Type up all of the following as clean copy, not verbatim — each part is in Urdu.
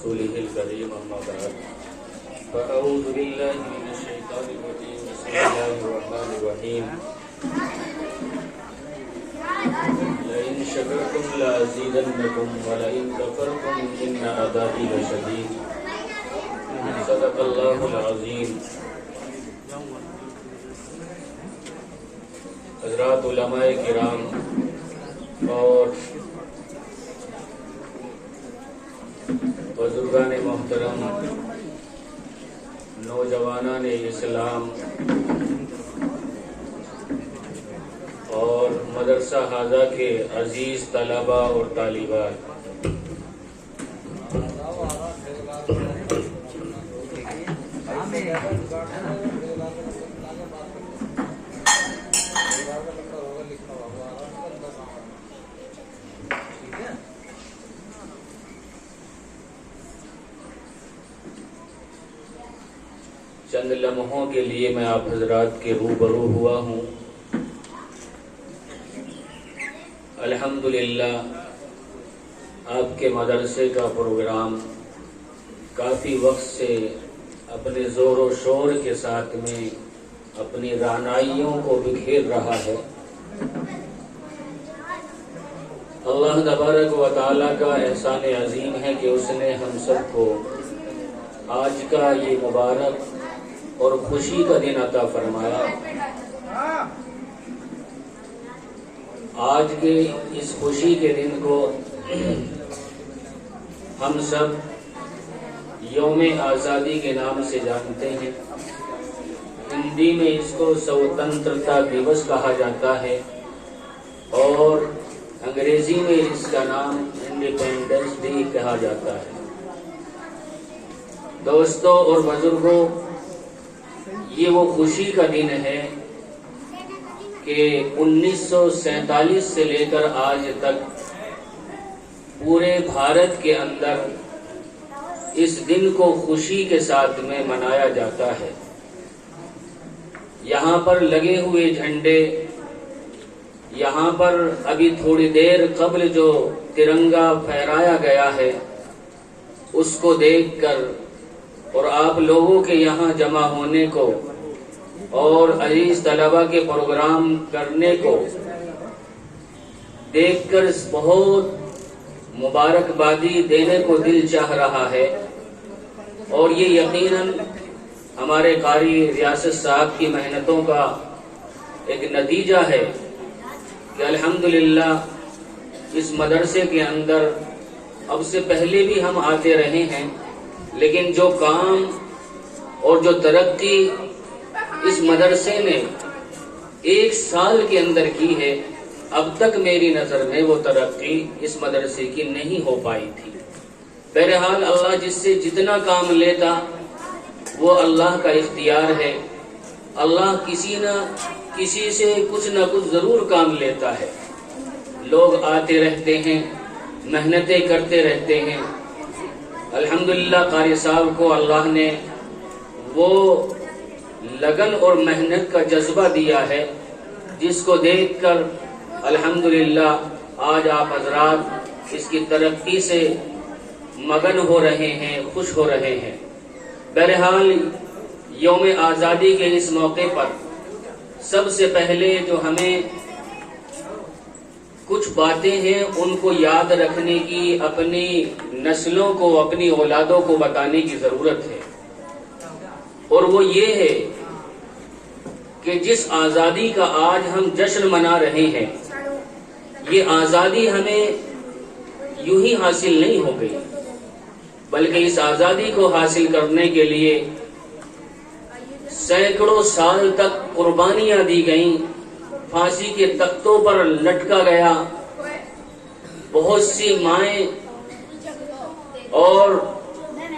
رسوله الكريم أما بعد فأعوذ بالله من الشيطان الرجيم بسم الله الرحمن الرحيم لئن شكرتم لأزيدنكم ولئن كفرتم إن عذابي لشديد صدق الله العظيم. حضرات علماء کرام اور بزرگان محترم، نوجوانان اسلام اور مدرسہ حاضہ کے عزیز طلباء اور طالبات، چند لمحوں کے لیے میں آپ حضرات کے روبرو ہوا ہوں. الحمدللہ آپ کے مدرسے کا پروگرام کافی وقت سے اپنے زور و شور کے ساتھ میں اپنی رعنائیوں کو بکھیر رہا ہے. اللہ تبارک و تعالیٰ کا احسان عظیم ہے کہ اس نے ہم سب کو آج کا یہ مبارک اور خوشی کا دن عطا فرمایا. آج کے اس خوشی کے دن کو ہم سب یوم آزادی کے نام سے جانتے ہیں. ہندی میں اس کو سوتنترتا دیوس کہا جاتا ہے اور انگریزی میں اس کا نام انڈیپینڈنس ڈے کہا جاتا ہے. دوستوں اور بزرگوں، یہ وہ خوشی کا دن ہے کہ 1947 سے لے کر آج تک پورے بھارت کے اندر اس دن کو خوشی کے ساتھ میں منایا جاتا ہے. یہاں پر لگے ہوئے جھنڈے، یہاں پر ابھی تھوڑی دیر قبل جو ترنگا پھہرایا گیا ہے، اس کو دیکھ کر اور آپ لوگوں کے یہاں جمع ہونے کو اور عزیز طلباء کے پروگرام کرنے کو دیکھ کر بہت مبارکبادی دینے کو دل چاہ رہا ہے. اور یہ یقیناً ہمارے قاری ریاست صاحب کی محنتوں کا ایک نتیجہ ہے کہ الحمدللہ اس مدرسے کے اندر اب سے پہلے بھی ہم آتے رہے ہیں، لیکن جو کام اور جو ترقی اس مدرسے نے ایک سال کے اندر کی ہے، اب تک میری نظر میں وہ ترقی اس مدرسے کی نہیں ہو پائی تھی. بہرحال اللہ جس سے جتنا کام لیتا وہ اللہ کا اختیار ہے. اللہ کسی نہ کسی سے کچھ نہ کچھ ضرور کام لیتا ہے. لوگ آتے رہتے ہیں، محنتیں کرتے رہتے ہیں. الحمدللہ قاری صاحب کو اللہ نے وہ لگن اور محنت کا جذبہ دیا ہے جس کو دیکھ کر الحمدللہ آج آپ حضرات اس کی ترقی سے مگن ہو رہے ہیں، خوش ہو رہے ہیں. بہرحال یوم آزادی کے اس موقع پر سب سے پہلے جو ہمیں کچھ باتیں ہیں ان کو یاد رکھنے کی، اپنی نسلوں کو، اپنی اولادوں کو بتانے کی ضرورت ہے. اور وہ یہ ہے کہ جس آزادی کا آج ہم جشن منا رہے ہیں، یہ آزادی ہمیں یوں ہی حاصل نہیں ہو گئی، بلکہ اس آزادی کو حاصل کرنے کے لیے سینکڑوں سال تک قربانیاں دی گئیں، پھانسی کے تختوں پر لٹکا گیا، بہت سی مائیں اور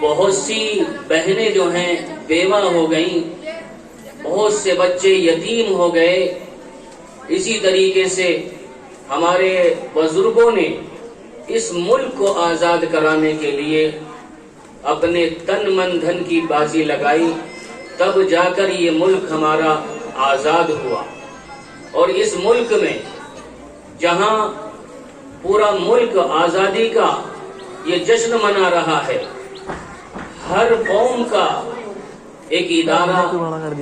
بہت سی بہنیں جو ہیں بیوہ ہو گئیں، بہت سے بچے یتیم ہو گئے. اسی طریقے سے ہمارے بزرگوں نے اس ملک کو آزاد کرانے کے لیے اپنے تن من دھن کی بازی لگائی، تب جا کر یہ ملک ہمارا آزاد ہوا. اور اس ملک میں جہاں پورا ملک آزادی کا یہ جشن منا رہا ہے، ہر قوم کا ایک ادارہ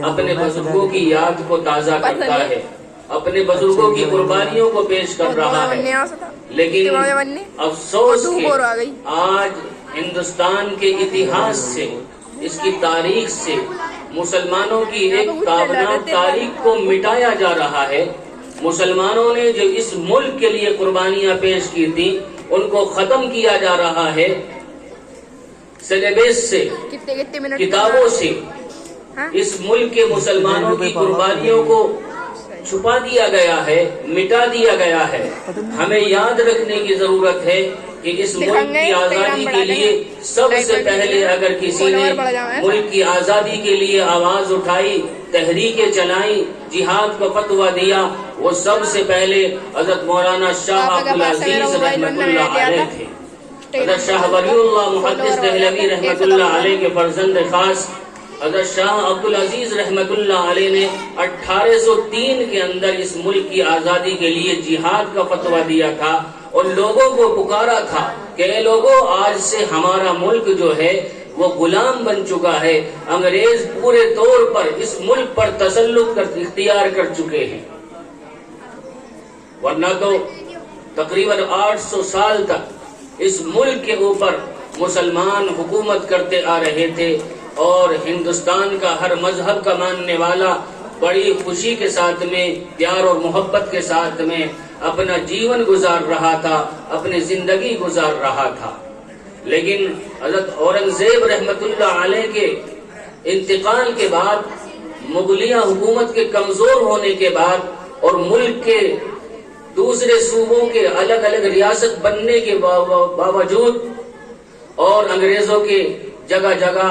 اپنے بزرگوں کی یاد کو تازہ کرتا ہے، اپنے بزرگوں کی قربانیوں کو پیش کر رہا ہے، لیکن افسوس کہ آج ہندوستان کے اتہاس سے، اس کی تاریخ سے مسلمانوں کی ایک تابناک تاریخ کو مٹایا جا رہا ہے۔ مسلمانوں نے جو اس ملک کے لیے قربانیاں پیش کی تھی ان کو ختم کیا جا رہا ہے، سلیبس سے، کتابوں سے اس ملک کے مسلمانوں کی قربانیوں کو چھپا دیا گیا ہے، مٹا دیا گیا ہے۔ ہمیں یاد رکھنے کی ضرورت ہے کہ اس ملک کی آزادی کے لیے سب سے پہلے اگر کسی نے ملک کی آزادی کے لیے آواز اٹھائی، تحریکیں چلائیں، جہاد کو فتویٰ دیا، وہ سب سے پہلے حضرت مولانا شاہ عبدالعزیز رحمت اللہ علیہ تھے۔ حضرت شاہ ولی اللہ محدث دہلوی رحمت اللہ علیہ کے فرزند خاص حضرت شاہ عبدالعزیز رحمت اللہ علیہ نے 1803 کے اندر اس ملک کی آزادی کے لیے جہاد کا فتویٰ دیا تھا اور لوگوں کو پکارا تھا کہ اے لوگوں، آج سے ہمارا ملک جو ہے وہ غلام بن چکا ہے، انگریز پورے طور پر اس ملک پر تسلط اختیار کر چکے ہیں۔ ورنہ تو تقریباً 800 سال تک اس ملک کے اوپر مسلمان حکومت کرتے آ رہے تھے اور ہندوستان کا ہر مذہب کا ماننے والا بڑی خوشی کے ساتھ میں، پیار اور محبت کے ساتھ میں اپنا جیون گزار رہا تھا، اپنی زندگی گزار رہا تھا۔ لیکن حضرت اورنگزیب رحمت اللہ علیہ کے انتقال کے بعد، مغلیہ حکومت کے کمزور ہونے کے بعد اور ملک کے دوسرے صوبوں کے الگ الگ ریاست بننے کے باوجود اور انگریزوں کے جگہ جگہ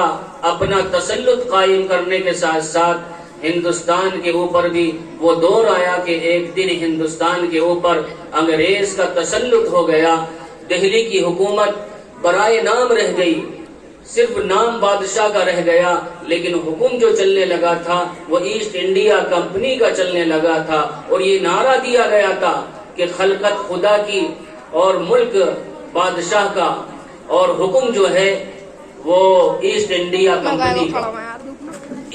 اپنا تسلط قائم کرنے کے ساتھ ساتھ ہندوستان کے اوپر بھی وہ دور آیا کہ ایک دن ہندوستان کے اوپر انگریز کا تسلط ہو گیا۔ دہلی کی حکومت برائے نام رہ گئی، صرف نام بادشاہ کا رہ گیا، لیکن حکم جو چلنے لگا تھا وہ ایسٹ انڈیا کمپنی کا چلنے لگا تھا، اور یہ نعرہ دیا گیا تھا کہ خلقت خدا کی اور ملک بادشاہ کا اور حکم جو ہے وہ ایسٹ انڈیا کمپنی کا۔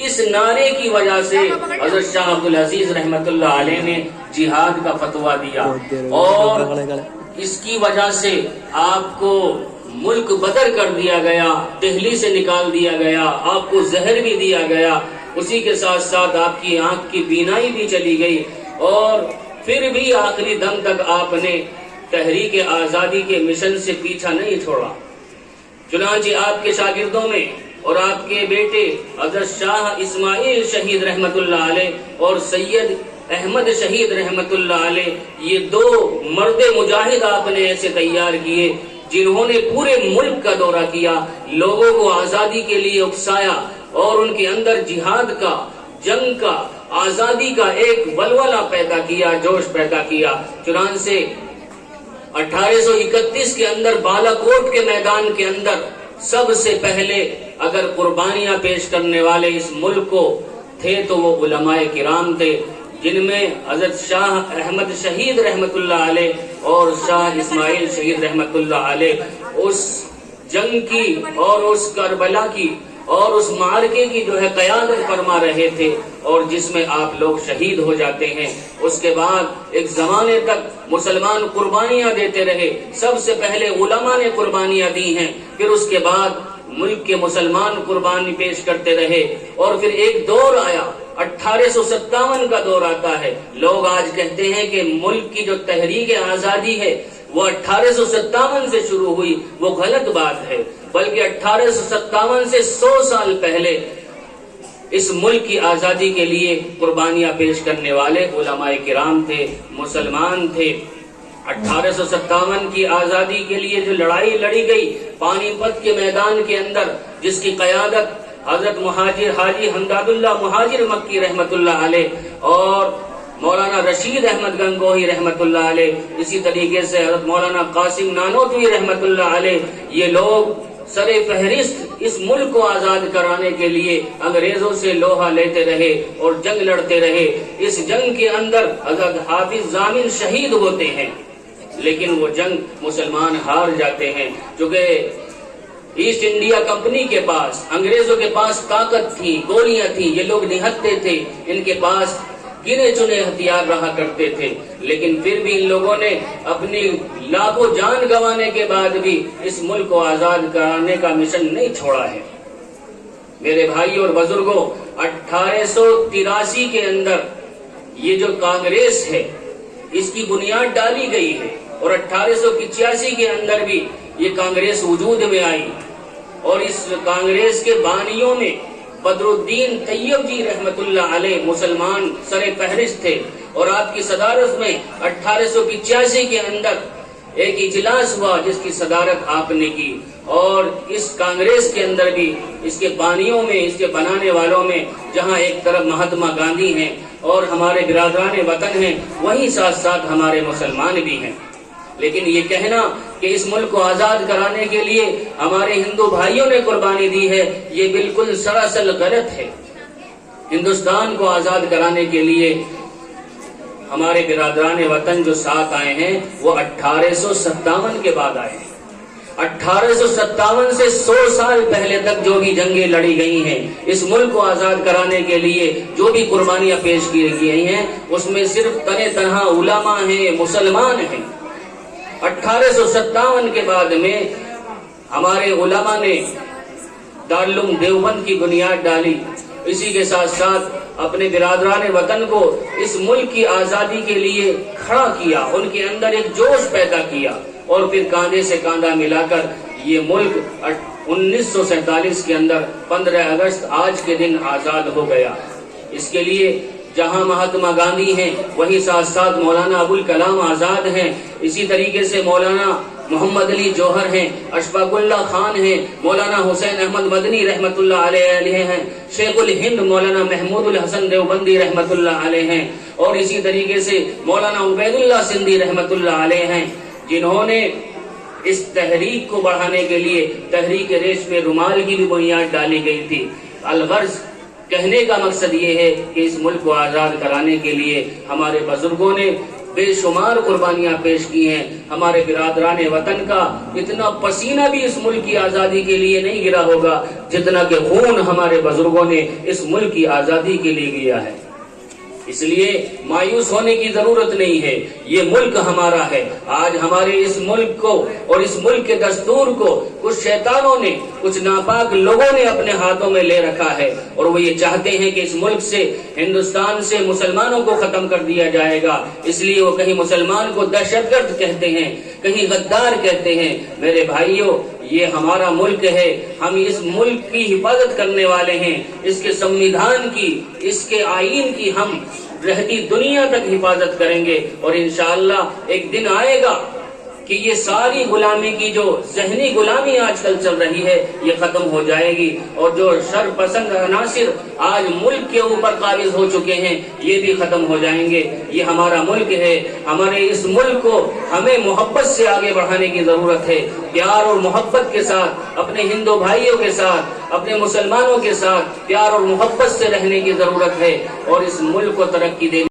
اس نعرے کی وجہ سے حضرت شاہ عبدالعزیز رحمت اللہ علیہ نے جہاد کا فتویٰ دیا، اور اس کی وجہ سے آپ کو ملک بدر کر دیا گیا، دہلی سے نکال دیا گیا، آپ کو زہر بھی دیا گیا، اسی کے ساتھ ساتھ آپ کی آنکھ کی بینائی بھی چلی گئی، اور پھر بھی آخری دم تک آپ نے تحریک آزادی کے مشن سے پیچھا نہیں چھوڑا۔ چنانچہ آپ کے شاگردوں میں اور آپ کے بیٹے حضرت شاہ اسماعیل شہید رحمت اللہ علیہ اور سید احمد شہید رحمت اللہ علیہ، یہ دو مرد مجاہد آپ نے ایسے تیار کیے جنہوں نے پورے ملک کا دورہ کیا، لوگوں کو آزادی کے لیے اکسایا اور ان کے اندر جہاد کا، جنگ کا، آزادی کا ایک ولولہ پیدا کیا، جوش پیدا کیا۔ چنانچہ 1831 کے اندر بالا کوٹ کے میدان کے اندر سب سے پہلے اگر قربانیاں پیش کرنے والے اس ملک کو تھے تو وہ علماء کرام تھے، جن میں حضرت شاہ احمد شہید رحمت اللہ علیہ اور شاہ اسماعیل شہید رحمت اللہ علیہ اس جنگ کی اور اس کربلا کی اور اس معرکے کی جو ہے قیادت فرما رہے تھے، اور جس میں آپ لوگ شہید ہو جاتے ہیں۔ اس کے بعد ایک زمانے تک مسلمان قربانیاں دیتے رہے، سب سے پہلے علماء نے قربانیاں دی ہیں، پھر اس کے بعد ملک کے مسلمان قربانی پیش کرتے رہے، اور پھر ایک دور آیا، 1857 کا دور آتا ہے۔ لوگ آج کہتے ہیں کہ ملک کی جو تحریک آزادی ہے وہ 1857 سے شروع ہوئی، وہ غلط بات ہے، بلکہ 1857 سے 100 سال پہلے اس ملک کی آزادی کے لیے قربانیاں پیش کرنے والے علماء کرام تھے، مسلمان تھے۔ 1857 کی آزادی کے لیے جو لڑائی لڑی گئی پانی پت کے میدان کے اندر، جس کی قیادت حضرت مہاجر حاجی حمداد اللہ مہاجر مکی رحمت اللہ علیہ اور مولانا رشید احمد گنگوہی رحمت اللہ علیہ، اسی طریقے سے حضرت مولانا قاسم نانوتوی رحمت اللہ علیہ، یہ لوگ سر فہرست اس ملک کو آزاد کرانے کے لیے انگریزوں سے لوہا لیتے رہے اور جنگ لڑتے رہے۔ اس جنگ کے اندر حضرت حافظ ضامن شہید ہوتے ہیں، لیکن وہ جنگ مسلمان ہار جاتے ہیں، چونکہ ایسٹ انڈیا کمپنی کے پاس، انگریزوں کے پاس طاقت تھی، گولیاں تھیں، یہ لوگ نہتے تھے، ان کے پاس گنے چنے ہتھیار رہا کرتے تھے، لیکن پھر بھی ان لوگوں نے اپنی لاکھوں جان گنوانے کے بعد بھی اس ملک کو آزاد کرانے کا مشن نہیں چھوڑا ہے۔ میرے بھائی اور بزرگوں، 1883 کے اندر یہ جو کانگریس ہے اس کی بنیاد ڈالی گئی ہے، اور 1885 کے اندر بھی یہ کانگریس وجود میں آئی، اور اس کانگریس کے بانیوں میں بدر الدین طیب جی رحمت اللہ علیہ مسلمان سر فہرست تھے، اور آپ کی صدارت میں 1885 کے اندر ایک اجلاس ہوا جس کی صدارت آپ نے کی، اور اس کانگریس کے اندر بھی اس کے بانیوں میں، اس کے بنانے والوں میں جہاں ایک طرف مہاتما گاندھی ہیں اور ہمارے برادران وطن ہیں، وہیں ساتھ ساتھ ہمارے مسلمان بھی ہیں۔ لیکن یہ کہنا کہ اس ملک کو آزاد کرانے کے لیے ہمارے ہندو بھائیوں نے قربانی دی ہے، یہ بالکل سراسر غلط ہے۔ ہندوستان کو آزاد کرانے کے لیے ہمارے برادران وطن جو ساتھ آئے ہیں وہ 1857 کے بعد آئے ہیں۔ 1857 سے 100 سال پہلے تک جو بھی جنگیں لڑی گئی ہیں اس ملک کو آزاد کرانے کے لیے، جو بھی قربانیاں پیش کی گئی ہیں، اس میں صرف تنہا علماء ہیں، مسلمان ہیں۔ 1857 کے بعد میں ہمارے علماء نے دارالعلوم دیوبند کی بنیاد ڈالی، اسی کے ساتھ ساتھ اپنے برادران وطن کو اس ملک کی آزادی کے لیے کھڑا کیا، ان کے اندر ایک جوش پیدا کیا، اور پھر کاندھے سے کاندھا ملا کر یہ ملک 1947 کے اندر 15 اگست آج کے دن آزاد ہو گیا۔ اس کے لیے جہاں مہاتما گاندھی ہیں وہیں ساتھ ساتھ مولانا ابوالکلام آزاد ہیں، اسی طریقے سے مولانا محمد علی جوہر ہیں، اشفاق اللہ خان ہیں، مولانا حسین احمد مدنی رحمت اللہ علیہ ہیں، شیخ الہند مولانا محمود الحسن دیوبندی رحمت اللہ علیہ ہیں، اور اسی طریقے سے مولانا عبید اللہ سندھی رحمت اللہ علیہ ہیں، جنہوں نے اس تحریک کو بڑھانے کے لیے تحریک ریشم رومال کی بھی بنیاد ڈالی گئی تھی۔ الغرض کہنے کا مقصد یہ ہے کہ اس ملک کو آزاد کرانے کے لیے ہمارے بزرگوں نے بے شمار قربانیاں پیش کی ہیں۔ ہمارے برادران وطن کا اتنا پسینہ بھی اس ملک کی آزادی کے لیے نہیں گرا ہوگا جتنا کہ خون ہمارے بزرگوں نے اس ملک کی آزادی کے لیے گیا ہے۔ اس لیے مایوس ہونے کی ضرورت نہیں ہے، یہ ملک ہمارا ہے۔ آج ہمارے اس ملک کو اور اس ملک کے دستور کو کچھ شیطانوں نے، کچھ ناپاک لوگوں نے اپنے ہاتھوں میں لے رکھا ہے، اور وہ یہ چاہتے ہیں کہ اس ملک سے، ہندوستان سے مسلمانوں کو ختم کر دیا جائے گا۔ اس لیے وہ کہیں مسلمان کو دہشت گرد کہتے ہیں، کہیں غدار کہتے ہیں۔ میرے بھائیوں، یہ ہمارا ملک ہے، ہم اس ملک کی حفاظت کرنے والے ہیں، اس کے سمویدھان کی، اس کے آئین کی ہم رہتی دنیا تک حفاظت کریں گے، اور انشاءاللہ ایک دن آئے گا کہ یہ ساری غلامی کی جو ذہنی غلامی آج کل چل رہی ہے یہ ختم ہو جائے گی، اور جو شر پسند عناصر آج ملک کے اوپر قابض ہو چکے ہیں یہ بھی ختم ہو جائیں گے۔ یہ ہمارا ملک ہے، ہمارے اس ملک کو ہمیں محبت سے آگے بڑھانے کی ضرورت ہے، پیار اور محبت کے ساتھ، اپنے ہندو بھائیوں کے ساتھ، اپنے مسلمانوں کے ساتھ پیار اور محبت سے رہنے کی ضرورت ہے، اور اس ملک کو ترقی دینے